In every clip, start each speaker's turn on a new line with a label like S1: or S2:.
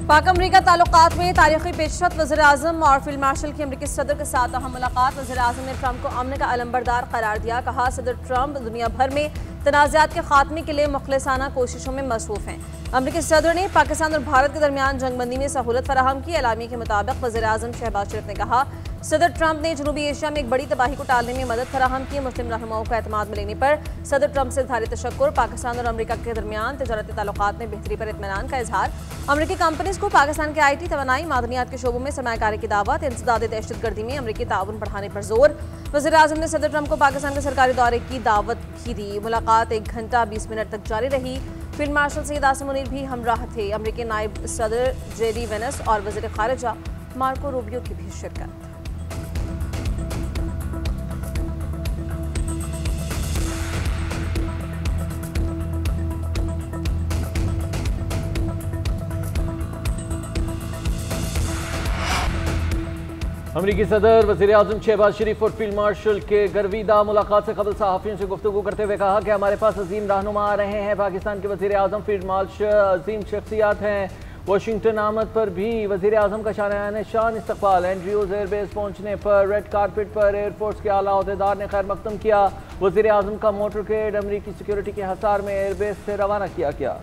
S1: पाक अमरीका ताल्लुकात में तारीखी पेशरफ्त। वज़ीर आज़म और फील्ड मार्शल की अमरीकी सदर के साथ अहम मुलाकात। वज़ीर आज़म ने ट्रंप को अमन का अलमबरदार करार दिया। कहा, सदर ट्रंप दुनिया भर में तनाज़ात के खात्मे के लिए मुखलिसाना कोशिशों में मसरूफ़ हैं। अमरीकी सदर ने पाकिस्तान और भारत के दरमियान जंगबंदी में सहूलत फराहम की। एलामिया के मुताबिक वज़ीर आज़म शहबाज शरीफ ने कहा, सदर ट्रंप ने जनूबी एशिया में एक बड़ी तबाही को टालने में मदद फराहम की। मुस्लिम रहनुमाओं को एतमाद मिलने पर सदर ट्रंप से इज़हार तशक्कुर। पाकिस्तान और अमरीका के दरमियान तिजारती ताल्लुकात में बेहतरी पर इत्मीनान का इजहार। अमरीकी कंपनीज को पाकिस्तान के IT, तवानाई, मादनियात के शोबों में सरमायाकारी की दावत। इंसदाद दहशतगर्दी में अमरीकी ताउन बढ़ाने पर जोर। वज़ीर आज़म ने सदर ट्रंप को पाकिस्तान के सरकारी दौरे की दावत भी दी। मुलाकात 1 घंटा 20 मिनट तक जारी रही। फील्ड मार्शल सईद आसिम मुनीर भी हमराह थे। अमरीकी नायब सदर JD वेंस और वज़ीर खारिजा मार्को रूबियो की भी शिरकत।
S2: अमरीकी सदर, वज़ीर आज़म शहबाज शरीफ और फील्ड मार्शल के गर्विदा मुलाकात से कबल सहाफ़ियों से गुफ्तगू करते हुए कहा कि हमारे पास अजीम रहनुमा आ रहे हैं। पाकिस्तान के वज़ीर आज़म फील्ड मार्शल अजीम शख्सियात हैं। वाशिंगटन आमद पर भी वज़ीर आज़म का शान इस्तकबाल। एंड्रयूज़ एयरबेस पहुंचने पर रेड कारपेट पर एयरफोर्स के आला अहदेदार ने खैर मकदम किया। वज़ीर आज़म का मोटरकेड अमरीकी सिक्योरिटी के हसार में एयरबेस से रवाना किया गया।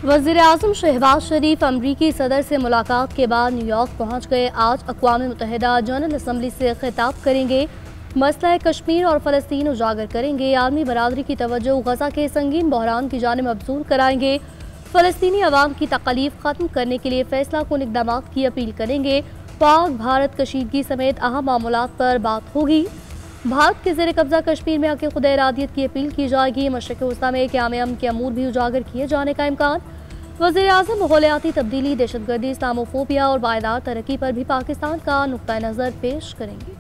S3: वज़ीर आज़म शहबाज शरीफ अमरीकी सदर से मुलाकात के बाद न्यूयॉर्क पहुँच गए। आज अक़वाम मुत्तहिदा जनरल असम्बली से खिताब करेंगे। मसला कश्मीर और फ़लस्तीन उजागर करेंगे। आलमी बरादरी की तवज्जो गज़ा के संगीन बहरान की जानिब मबसूर कराएंगे। फ़लस्तीनी अवाम की तकलीफ ख़त्म करने के लिए फैसला कुन इक़दाम की अपील करेंगे। पाक भारत कशीदगी समेत अहम मामलात पर बात होगी। भारत के ज़ेर कब्जा कश्मीर में हक़ खुद इरादियत की अपील की जाएगी। मशरिक़ वस्ता में क़याम अमन के अमूर भी उजागर किए जाने का इम्कान। वज़ीर आज़म माहौलियाती तब्दीली, दहशतगर्दी, इस्लामोफोबिया और बायदार तरक्की पर भी पाकिस्तान का नुक्ता नज़र पेश करेंगे।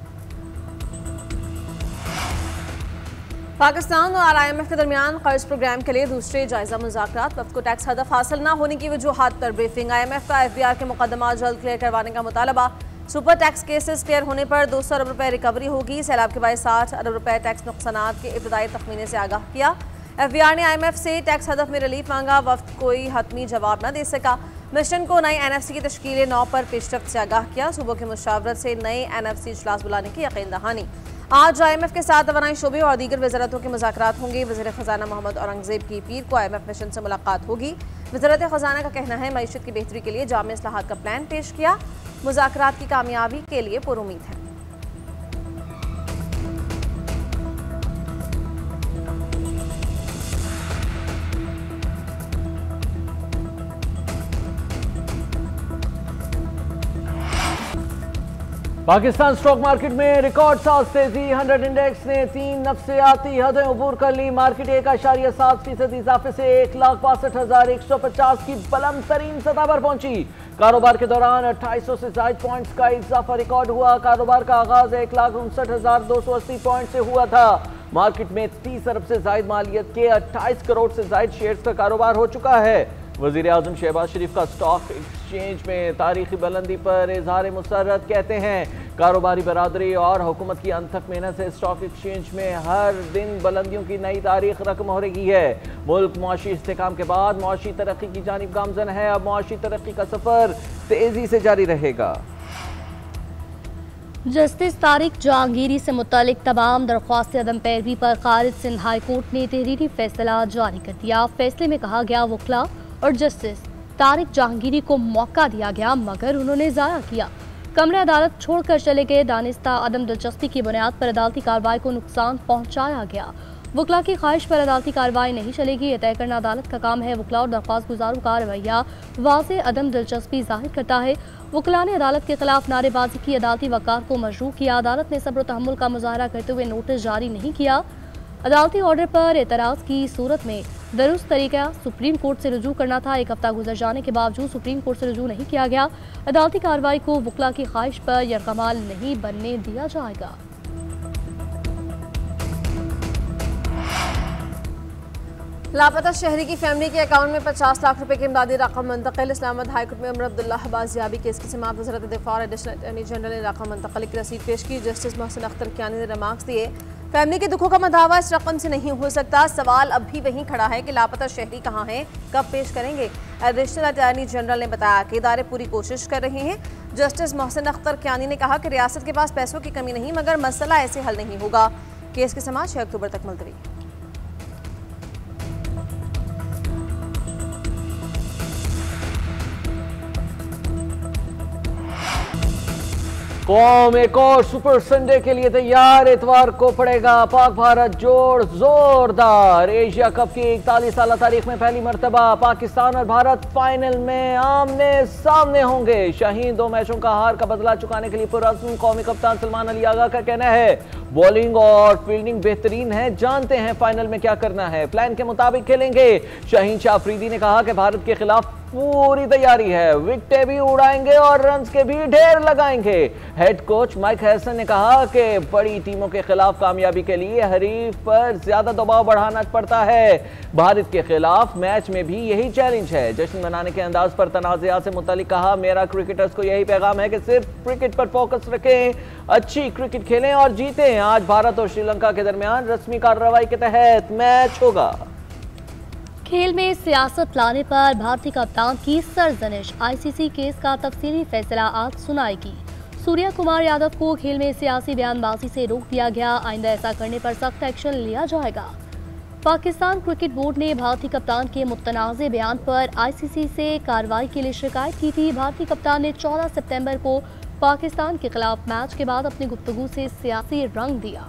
S1: पाकिस्तान और IMF के दरमियान कर्ज प्रोग्राम के लिए दूसरे जायजा मुज़ाकरात। वफ़द को टैक्स हदफ हासिल न होने की वजूहात पर ब्रीफिंग। IMF का FBR के मुकदमा जल्द क्लियर करवाने का मुतालबा। सुपर टैक्स केसेस क्लियर होने पर 200 अरब रुपए रिकवरी होगी। सैलाब के बाद 60 अरब रुपए टैक्स नुकसानात के इब्तदाई तखमीने से आगाह किया। FBR ने IMF से टैक्स हदफ में रिलीफ मांगा। वफ़द कोई हतमी जवाब न दे सका। मिशन को नई NFC की तश्कील 9 पर पेशरफ्त से आगाह किया। सूबों की मुशावरत से नई NFC इजलास बुलाने की यकीन दहानी। आज IMF के साथ तवानाई शोबे और दीगर वज़ारतों के मुज़ाकरात होंगे। वज़ीर ख़ज़ाना मोहम्मद औरंगज़ेब की पीर को IMF मिशन से मुलाकात होगी। वज़ारत ख़ज़ाना का कहना है, मईशत की बेहतरी के लिए जामे इस्लाहात का प्लान पेश किया। मुज़ाकरात की कामयाबी के लिए पुरुमीद है।
S2: पाकिस्तान स्टॉक मार्केट में रिकॉर्ड साज तेजी। 100 इंडेक्स ने 3 नफ्सियाती हदें अबूर कर ली। मार्केट 1.7% इजाफे से 1,62,150 की बुलंद तरीन सतह पर पहुंची। कारोबार के दौरान 2800 से ज्यादा पॉइंट्स का इजाफा रिकॉर्ड हुआ। कारोबार का आगाज 1,59,280 पॉइंट से हुआ था। मार्केट में 30 अरब से ज्यादा मालियत के 28 करोड़ से ज्यादा शेयर्स का कारोबार हो चुका है। वज़ीर आज़म शहबाज शरीफ का स्टॉक एक्सचेंज में तारीखी बुलंदी पर इजहार मुसर्रत। कहते हैं, कारोबारी बरादरी और हुकूमत की अनथक मेहनत से स्टॉक एक्सचेंज में हर दिन बुलंदियों की नई तारीख रकम हो रही है। मुल्क मुआशी इस्तेकाम के बाद मुआशी तरक्की की जानिब गामजन है। अब मुआशी तरक्की का सफर तेजी से जारी रहेगा।
S3: जस्टिस तारिक जहांगीरी से मुतालिक तमाम दरख्वास्त अदम पैरवी पर खारिज सिंध हाई कोर्ट ने तहरीरी फैसला जारी कर दिया। फैसले में कहा गया, वकला और जस्टिस तारिक जहांगीरी को मौका दिया गया मगर उन्होंने ज़ाया किया। कमरे अदालत छोड़कर चले गए। दानिस्ता अदम दिलचस्पी की बुनियाद पर अदालती कार्रवाई को नुकसान पहुंचाया गया। वकला की ख्वाहिश पर अदालती कार्रवाई नहीं चलेगी, यह तय करना अदालत का काम है। वकला और दरख्वास्त गुजारों का रवैया वाज़ेह अदम दिलचस्पी जाहिर करता है। वकला ने अदालत के खिलाफ नारेबाजी की, अदालती वक़ार को मजरूह किया। अदालत ने सब्र तहम्मुल का मुजाहरा करते हुए नोटिस जारी नहीं किया। अदालती ऑर्डर पर एतराज़ की सूरत में दुरुस्त तरीका सुप्रीम कोर्ट से रुजू करना था। 1 हफ्ता गुजर जाने के बावजूद सुप्रीम कोर्ट से रुजू नहीं किया गया। अदालती कार्रवाई को वकला की ख्वाहिश पर यरगमाल नहीं बनने दिया जाएगा।
S1: लापता शहरी की फैमिली के अकाउंट में 50 लाख रुपए की इमदादी रकम मुंतकिल। इस्लामाबाद हाईकोर्ट में उमर अब्दुल्ला बाजियाबी केस की समाअत। वज़ारत दिफा और एडिशनल अटॉर्नी जनरल ने रकम मुंतकली की रसीद पेश की। जस्टिस मोहसिन अख्तर कियानी ने रिमार्क्स दिए। फैमिली के दुखों का मदावा इस रकम से नहीं हो सकता। सवाल अब भी वहीं खड़ा है कि लापता शहरी कहाँ हैं, कब पेश करेंगे। एडिशनल अटॉर्नी जनरल ने बताया कि इदारे पूरी कोशिश कर रहे हैं। जस्टिस मोहसिन अख्तर कियानी ने कहा कि रियासत के पास पैसों की कमी नहीं, मगर मसला ऐसे हल नहीं होगा। केस की समाअत 6 अक्टूबर तक मुलतवी।
S2: कौम एक और सुपर संडे के लिए तैयार। इतवार को पड़ेगा पाक भारत जोड़ जोरदार। एशिया कप की 41 साल तारीख में पहली मर्तबा पाकिस्तान और भारत फाइनल में आमने सामने होंगे। शाहीन 2 मैचों का हार का बदला चुकाने के लिए पुरअज़्म कौमी कप्तान सलमान अली आगा का कहना है बॉलिंग और फील्डिंग बेहतरीन है, जानते हैं फाइनल में क्या करना है, प्लान के मुताबिक खेलेंगे। शाहीन शाह अफरीदी ने कहा कि भारत के खिलाफ पूरी तैयारी है, विकेटें भी उड़ाएंगे और रन्स के भी ढेर लगाएंगे। हेड कोच माइक हैसन ने कहा कि बड़ी टीमों के खिलाफ कामयाबी के लिए हरीफ पर ज्यादा दबाव बढ़ाना पड़ता है। भारत के खिलाफ मैच में भी यही चैलेंज है। जश्न मनाने के अंदाज पर तनाज़ात से मुतालिक कहा, मेरा क्रिकेटर्स को यही पैगाम है कि सिर्फ क्रिकेट पर फोकस रखें, अच्छी क्रिकेट खेलें और जीतें। आज भारत और श्रीलंका के दरमियान रस्मी कार्रवाई के तहत मैच होगा।
S3: खेल में सियासत लाने पर भारतीय कप्तान की सरजनिश। आईसीसी केस का तफसीली फैसला आज सुनाएगी। सूर्या कुमार यादव को खेल में सियासी बयानबाजी से रोक दिया गया, आइंदा ऐसा करने पर सख्त एक्शन लिया जाएगा। पाकिस्तान क्रिकेट बोर्ड ने भारतीय कप्तान के मुतनाज़े बयान पर आईसीसी से कार्रवाई के लिए शिकायत की थी। भारतीय कप्तान ने 14 सितंबर को पाकिस्तान के खिलाफ मैच के बाद अपनी गुफ्तगू से सियासी रंग दिया।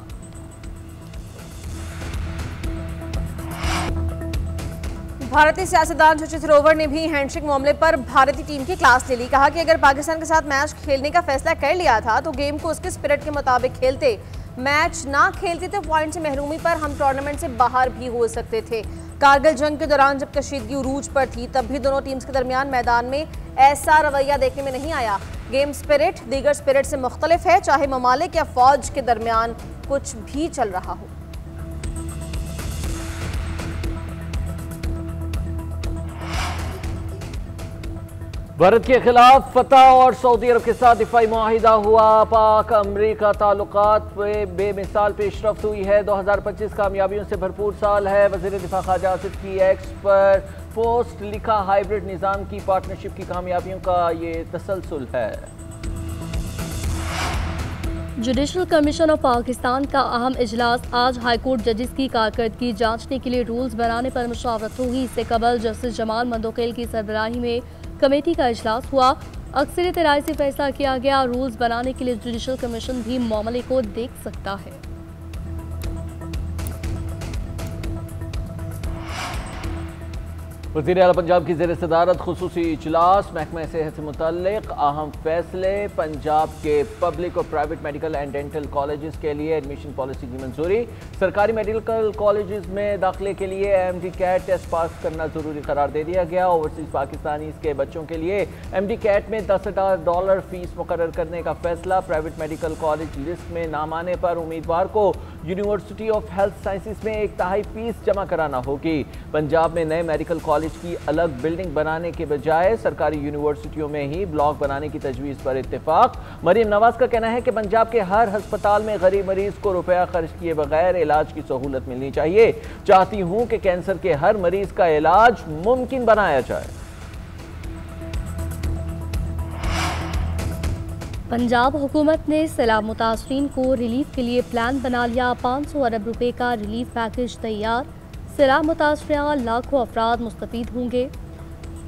S1: भारतीय सियासतदान शशि थरूर ने भी हैंडशेक मामले पर भारतीय टीम की क्लास ले ली। कहा कि अगर पाकिस्तान के साथ मैच खेलने का फैसला कर लिया था तो गेम को उसके स्पिरिट के मुताबिक खेलते, मैच ना खेलते तो पॉइंट से महरूमी पर हम टूर्नामेंट से बाहर भी हो सकते थे। कारगिल जंग के दौरान जब कशीदगी उरूज पर थी तब भी दोनों टीम्स के दरमियान मैदान में ऐसा रवैया देखने में नहीं आया। गेम स्पिरिट दीगर स्पिरिट से मुख्तलिफ है, चाहे ममालिक या फौज के दरमियान कुछ भी चल रहा हो।
S2: भारत के खिलाफ फतह और सऊदी अरब के साथ दिफाई मुआहिदा हुआ। पाक अमरीका ताल्लुकात पे बेमिसाल पेशरफ्त हुई है। 2025 कामयाबियों से भरपूर साल है। वज़ीर दिफा ख्वाजा आसिफ की एक्स पर पोस्ट लिखा, हाइब्रिड निज़ाम की पार्टनरशिप की कामयाबियों का ये तसलसल है।
S3: जुडिशल कमीशन ऑफ पाकिस्तान का अहम इजलास आज हाईकोर्ट जजेस की कारकर्दगी जांचने के लिए रूल्स बनाने पर मुशावरत होगी। इससे कबल जस्टिस जमाल मंदोकेल की सरबराही में कमेटी का इजलास हुआ। अक्सरियत राय से फैसला किया गया, रूल्स बनाने के लिए जुडिशल कमीशन भी मामले को देख सकता है।
S2: वज़ीर आला पंजाब की ज़ेर सदारत खुसूसी इजलास, महकमा सेहत से मुतल्लिक़ अहम फैसले। पंजाब के पब्लिक और private medical and dental colleges के लिए एडमिशन पॉलिसी की मंजूरी। सरकारी मेडिकल कॉलेजेस में दाखिले के लिए MD कैट टेस्ट पास करना ज़रूरी करार दे दिया गया। ओवरसीज़ पाकिस्तानी के बच्चों के लिए MD कैट में $10,000 फीस मुकर्रर करने का फैसला। प्राइवेट मेडिकल कॉलेज लिस्ट में नाम आने पर उम्मीदवार को यूनिवर्सिटी ऑफ हेल्थ साइंसेज में 1/3 फीस जमा कराना होगी। पंजाब में नए मेडिकल कॉलेज की अलग बिल्डिंग बनाने के बजाय सरकारी यूनिवर्सिटियों में ही ब्लॉक बनाने की तजवीज़ पर इत्तेफाक। मरीम नवाज का कहना है कि पंजाब के हर अस्पताल में गरीब मरीज को रुपया खर्च किए बगैर इलाज की सहूलत मिलनी चाहिए। चाहती हूं कि कैंसर के हर मरीज का इलाज मुमकिन बनाया जाए।
S3: पंजाब हुकूमत ने सैलाब मुतासरीन को रिलीफ के लिए प्लान बना लिया। 500 अरब रुपए का रिलीफ पैकेज तैयार। सैलाब मुतासरीन लाखों अफराद मुस्तफीद होंगे।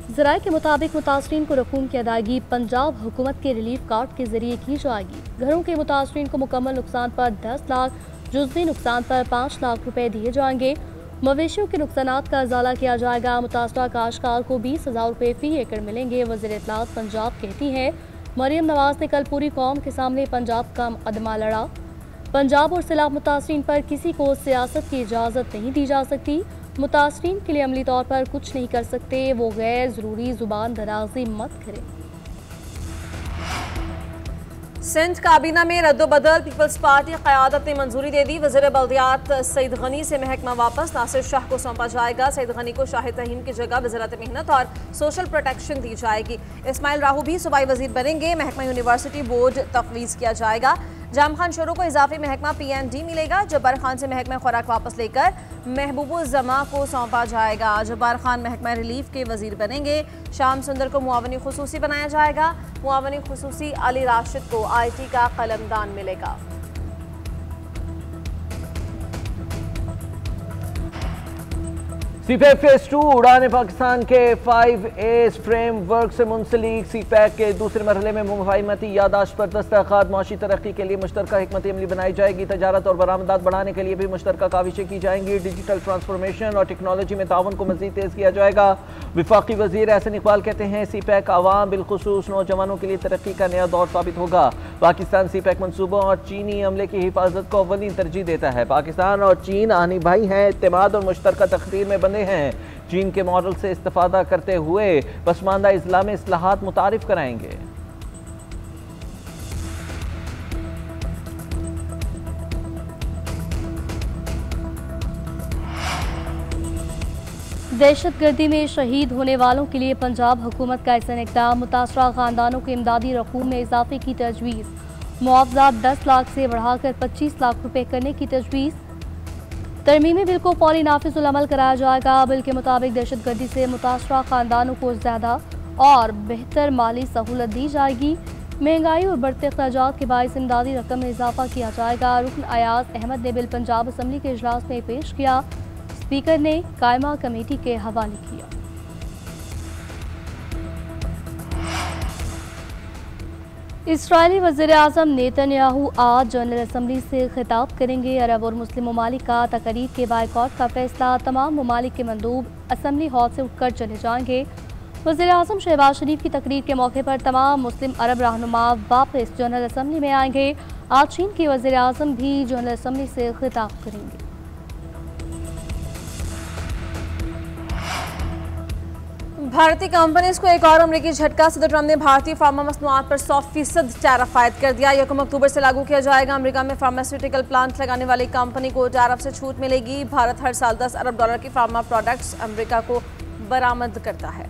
S3: ज़राए के मुताबिक मुतासरीन को रकूम की अदायगी पंजाब हुकूमत के रिलीफ कार्ड के जरिए की जाएगी। घरों के मुतासरीन को मुकम्मल नुकसान पर 10 लाख, जुज़वी नुकसान पर 5 लाख रुपए दिए जाएंगे। मवेशियों के नुकसानात का इजाला किया जाएगा। मुतासरा काश्तकार को 20,000 रुपए फी एकड़ मिलेंगे। वज़ीर इत्तलात पंजाब कहती हैं, मरीम नवाज ने कल पूरी कौम के सामने पंजाब का मुकदमा लड़ा। पंजाब और सैलाब मुतासरीन पर किसी को सियासत की इजाज़त नहीं दी जा सकती। मुतासरीन के लिए अमली तौर पर कुछ नहीं कर सकते। वो गैर ज़रूरी ज़ुबान दराजी मत करें।
S1: सिंध काबीना में रद्दोबदल, पीपल्स पार्टी क़यादत ने मंजूरी दे दी। वज़ीर बल्दियात सईद गनी से महकमा वापस नासिर शाह को सौंपा जाएगा। सईद गनी को शाहिद तहीम की जगह वज़ारत मेहनत और सोशल प्रोटेक्शन दी जाएगी। इस्माइल राहू भी सूबाई वज़ीर बनेंगे। महकमा यूनिवर्सिटी बोर्ड तफवीज़ किया जाएगा। जाम खान शोरों को इजाफी महकमा PND मिलेगा। जब्बार खान से महकमा खुराक वापस लेकर महबूबुज़्ज़मा को सौंपा जाएगा। जब्बार खान महकमा रिलीफ के वजीर बनेंगे। शाम सुंदर को मुआवनी खुसूसी बनाया जाएगा। मुआवनी खुसूसी अली राशिद को IT का कलमदान मिलेगा।
S2: सीपैक फेज 2 उड़ान पाकिस्तान के 5A फ्रेमवर्क से मुंसलिक सीपैक के दूसरे मरहले में मुफाहिमती यादाश्त पर दस्तखत। माशी तरक्की के लिए मुश्तरका हिकमत अमली बनाई जाएगी। तजारत और बरामदात बढ़ाने के लिए भी मुश्तरका काविशें की जाएंगी। डिजिटल ट्रांसफॉर्मेशन और टेक्नोलॉजी में ताउन को मजीद तेज किया जाएगा। विफाकी वजीर एहसन इकबाल कहते हैं सीपैक आवाम बिलखुसूस नौजवानों के लिए तरक्की का नया दौर साबित होगा। पाकिस्तान सीपैक मनसूबों और चीनी अमले की हिफाजत को अव्वलीन तरजीह देता है। पाकिस्तान और चीन आनी भाई हैं, इत्तेमाद और मुश्तरका तकदीर में बंधे हैं। चीन के मॉडल से इस्तेफादा करते हुए पसमानदा इस्लाम में इस्लाहात मुतारिफ कराएंगे।
S3: दहशतगर्दी में शहीद होने वालों के लिए पंजाब हुकूमत का ऐसा इक़दाम। मुतासरा खानदानों के इमदादी रकूम में इजाफे की तजवीज़। मुआवजा 10 लाख से बढ़ाकर 25 लाख रुपए करने की तजवीज़। तरमीमी बिल को फौरी नाफिज़ुल अमल कराया जाएगा। बिल के मुताबिक दहशतगर्दी से मुतासरा खानदानों को ज़्यादा और बेहतर माली सहूलत दी जाएगी। महंगाई और बढ़ते अखराजात के बायस इमदादी रकम में इजाफा किया जाएगा। रुकन अयाज अहमद ने बिल पंजाब असम्बली के इजलास में पेश किया। स्पीकर ने कायमा कमेटी के हवाले किया। इस्राएली वज़ीर आज़म नेतन्याहू आज जनरल असम्बली से खिताब करेंगे। अरब और मुस्लिम ममालिक का तकरीर के बायकॉट का फैसला। तमाम ममालिक के मंदूब असम्बली हॉल से उठकर चले जाएंगे। वज़ीर आज़म शहबाज शरीफ की तकरीर के मौके पर तमाम मुस्लिम अरब रहनुमा वापस जनरल असम्बली में आएंगे। आज चीन के वज़ीर आज़म भी जनरल असम्बली से खिताब करेंगे।
S1: भारतीय कंपनीज को एक और अमरीकी झटका। सदर ट्रंप ने भारतीय फार्मा मसनूआत पर 100% टैरिफ आयद कर दिया। 1 अक्टूबर से लागू किया जाएगा। अमेरिका में फार्मास्यूटिकल प्लांट लगाने वाली कंपनी को टैरिफ से छूट मिलेगी। भारत हर साल $10 अरब की फार्मा प्रोडक्ट्स अमेरिका को बरामद करता है।